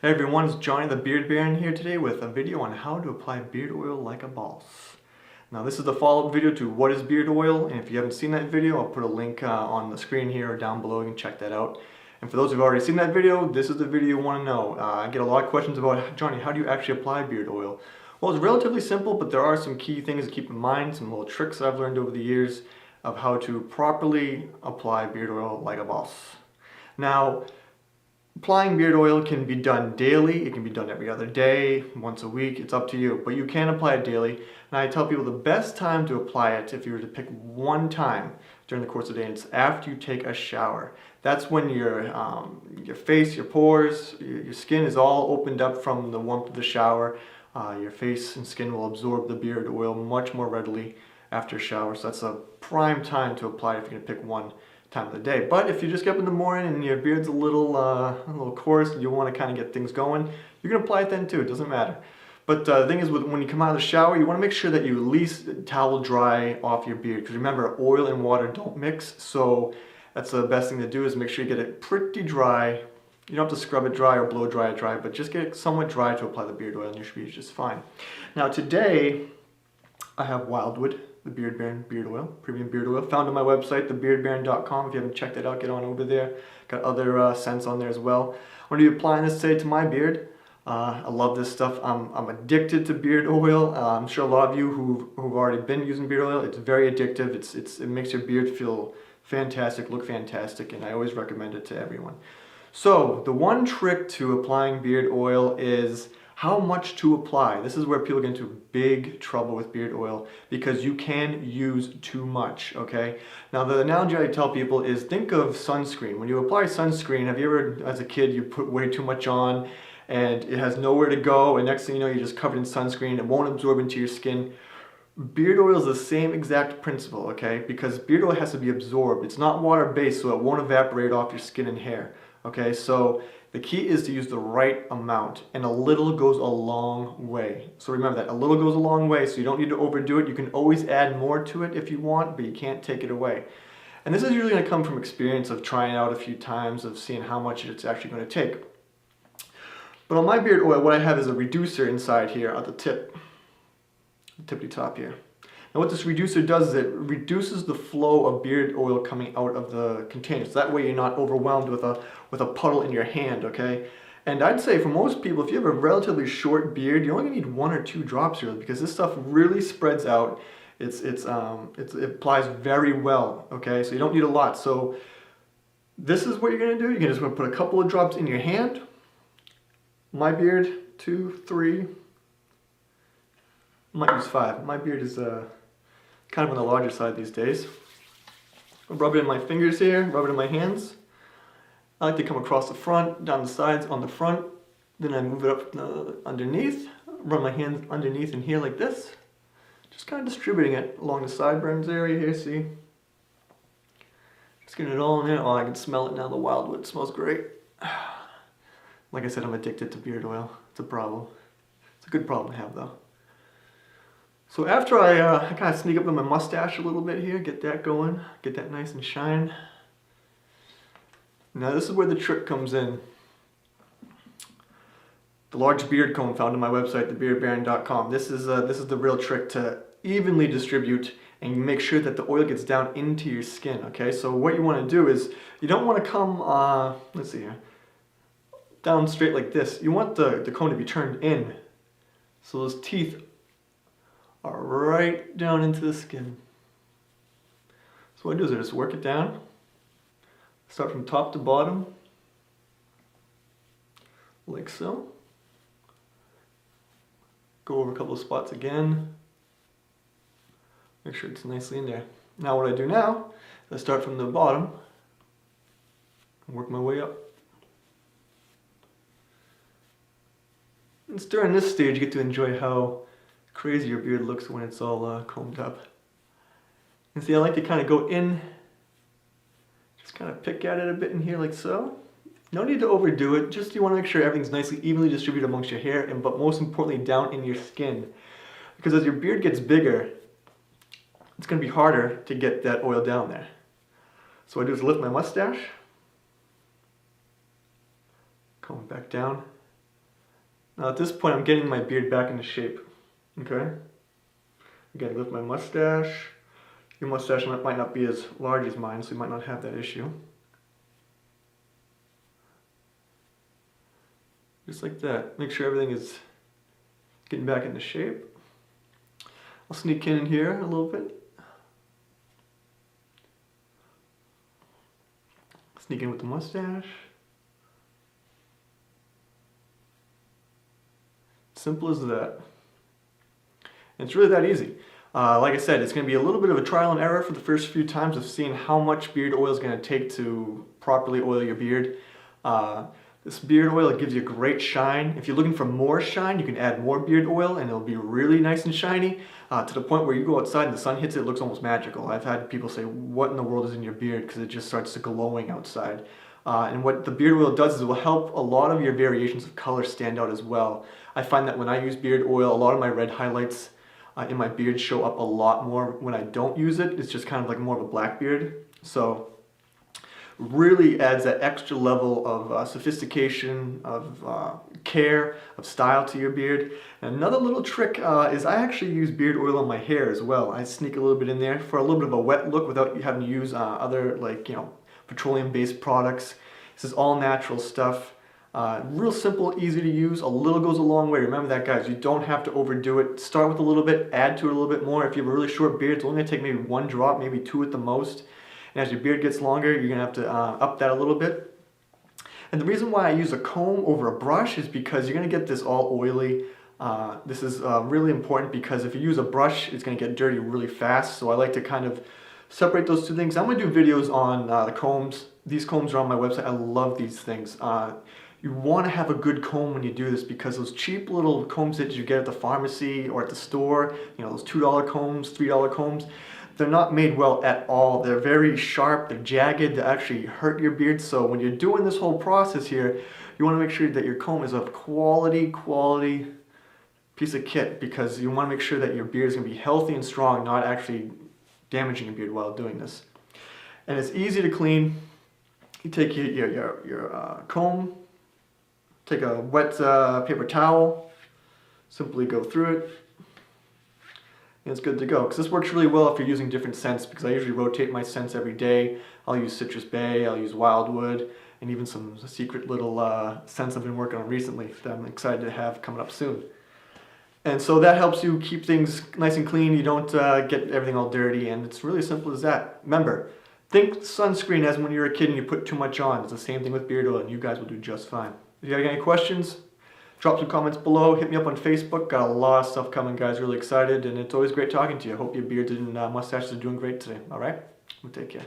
Hey everyone, it's Johnny the Beard Baron here today with a video on how to apply beard oil like a boss. Now this is the follow-up video to what is beard oil, and if you haven't seen that video, I'll put a link on the screen here or down below. You can check that out. And for those who've already seen that video, this is the video you want to know. I get a lot of questions about, Johnny, how do you actually apply beard oil? Well, it's relatively simple, but there are some key things to keep in mind, some little tricks I've learned over the years of how to properly apply beard oil like a boss. Now, applying beard oil can be done daily, it can be done every other day, once a week, it's up to you. But you can apply it daily. And I tell people the best time to apply it, if you were to pick one time during the course of the day, it's after you take a shower. That's when your face, your pores, your skin is all opened up from the warmth of the shower. Your face and skin will absorb the beard oil much more readily after a shower. So that's a prime time to apply it if you're going to pick one time of the day. But if you just get up in the morning and your beard's a little coarse and you want to kind of get things going, you can apply it then too, it doesn't matter. But the thing is, when you come out of the shower, you want to make sure that you at least towel dry off your beard, because remember, oil and water don't mix, so that's the best thing to do, is make sure you get it pretty dry. You don't have to scrub it dry or blow dry it dry, but just get it somewhat dry to apply the beard oil and you should be just fine. Now today, I have Wildwood, the Beard Baron beard oil, premium beard oil, found on my website, thebeardbaron.com. If you haven't checked it out, get on over there. Got other scents on there as well. I'm going to be applying this today to my beard. I love this stuff. I'm addicted to beard oil. I'm sure a lot of you who've already been using beard oil, it's very addictive. It makes your beard feel fantastic, look fantastic, and I always recommend it to everyone. So the one trick to applying beard oil is how much to apply. This is where people get into big trouble with beard oil, because you can use too much, okay? Now the analogy I tell people is, think of sunscreen. When you apply sunscreen, have you ever, as a kid, you put way too much on and it has nowhere to go, and next thing you know, you're just covered in sunscreen, it won't absorb into your skin. Beard oil is the same exact principle, okay? Because beard oil has to be absorbed. It's not water-based, so it won't evaporate off your skin and hair, okay? So the key is to use the right amount, and a little goes a long way. So remember that, a little goes a long way, so you don't need to overdo it. You can always add more to it if you want, but you can't take it away. And this is usually going to come from experience of trying it out a few times, of seeing how much it's actually going to take. But on my beard oil, what I have is a reducer inside here at the tippy top here. Now what this reducer does is it reduces the flow of beard oil coming out of the container. So that way you're not overwhelmed with a puddle in your hand, okay? And I'd say for most people, if you have a relatively short beard, you only need 1 or 2 drops really, because this stuff really spreads out. It applies very well, okay? So you don't need a lot. So this is what you're gonna do. You're just gonna put a couple of drops in your hand. My beard, 2, 3. I might use 5. My beard is kind of on the larger side these days. I'll rub it in my fingers here, rub it in my hands. I like to come across the front, down the sides, on the front. Then I move it up underneath, run my hands underneath in here like this. Just kind of distributing it along the sideburns area here, see? Just getting it all in there. Oh, I can smell it now, the Wildwood smells great. Like I said, I'm addicted to beard oil. It's a problem. It's a good problem to have though. So after I kind of sneak up on my mustache a little bit here, get that going, get that nice and shine. Now this is where the trick comes in. The large beard comb found on my website, thebeardbaron.com. This is the real trick to evenly distribute and make sure that the oil gets down into your skin, okay? So what you want to do is, you don't want to come, let's see here, down straight like this. You want the comb to be turned in, so those teeth are right down into the skin. So what I do is I just work it down. Start from top to bottom, like so. Go over a couple of spots again. Make sure it's nicely in there. Now what I do now, I start from the bottom and work my way up. It's during this stage you get to enjoy how crazy your beard looks when it's all combed up. And see, I like to kind of go in, just kind of pick at it a bit in here like so. No need to overdo it, just you want to make sure everything's nicely evenly distributed amongst your hair, but most importantly down in your skin. Because as your beard gets bigger, it's going to be harder to get that oil down there. So what I do is lift my mustache, comb it back down, Now at this point I'm getting my beard back into shape. Okay? Again, lift my mustache. Your mustache might not be as large as mine, so you might not have that issue. Just like that. Make sure everything is getting back into shape. I'll sneak in here a little bit. Sneak in with the mustache. Simple as that. And it's really that easy. Like I said, it's going to be a little bit of a trial and error for the first few times of seeing how much beard oil is going to take to properly oil your beard. This beard oil, it gives you a great shine. If you're looking for more shine, you can add more beard oil and it'll be really nice and shiny to the point where you go outside and the sun hits it, it looks almost magical. I've had people say, what in the world is in your beard? Because it just starts to glowing outside. And what the beard oil does is it will help a lot of your variations of color stand out as well. I find that when I use beard oil, a lot of my red highlights in my beard show up a lot more when I don't use it. It's just kind of like more of a black beard. So really adds that extra level of sophistication, of care, of style to your beard. And another little trick is I actually use beard oil on my hair as well. I sneak a little bit in there for a little bit of a wet look without having to use other, like, petroleum-based products. This is all natural stuff. Real simple, easy to use. A little goes a long way. Remember that, guys. You don't have to overdo it. Start with a little bit, add to it a little bit more. If you have a really short beard, it's only going to take maybe 1 drop, maybe 2 at the most. And as your beard gets longer, you're going to have to up that a little bit. And the reason why I use a comb over a brush is because you're going to get this all oily. This is really important because if you use a brush, it's going to get dirty really fast. So I like to kind of separate those two things. I'm going to do videos on the combs. These combs are on my website. I love these things. You want to have a good comb when you do this because those cheap little combs that you get at the pharmacy or at the store, those $2 combs, $3 combs, they're not made well at all. They're very sharp, they're jagged, they actually hurt your beard. So when you're doing this whole process here, you want to make sure that your comb is of quality piece of kit because you want to make sure that your beard is going to be healthy and strong, not actually damaging your beard while doing this. And it's easy to clean. You take your comb, take a wet paper towel, simply go through it, and it's good to go. Because this works really well if you're using different scents, because I usually rotate my scents every day. I'll use Citrus Bay, I'll use Wildwood, and even some secret little scents I've been working on recently that I'm excited to have coming up soon. And so that helps you keep things nice and clean. You don't get everything all dirty, and it's really simple as that. Remember, think sunscreen as when you were a kid and you put too much on. It's the same thing with beard oil, and you guys will do just fine. If you have any questions, drop some comments below. Hit me up on Facebook. Got a lot of stuff coming, guys. Really excited, and it's always great talking to you. I hope your beards and mustaches are doing great today. All right? Well, take care.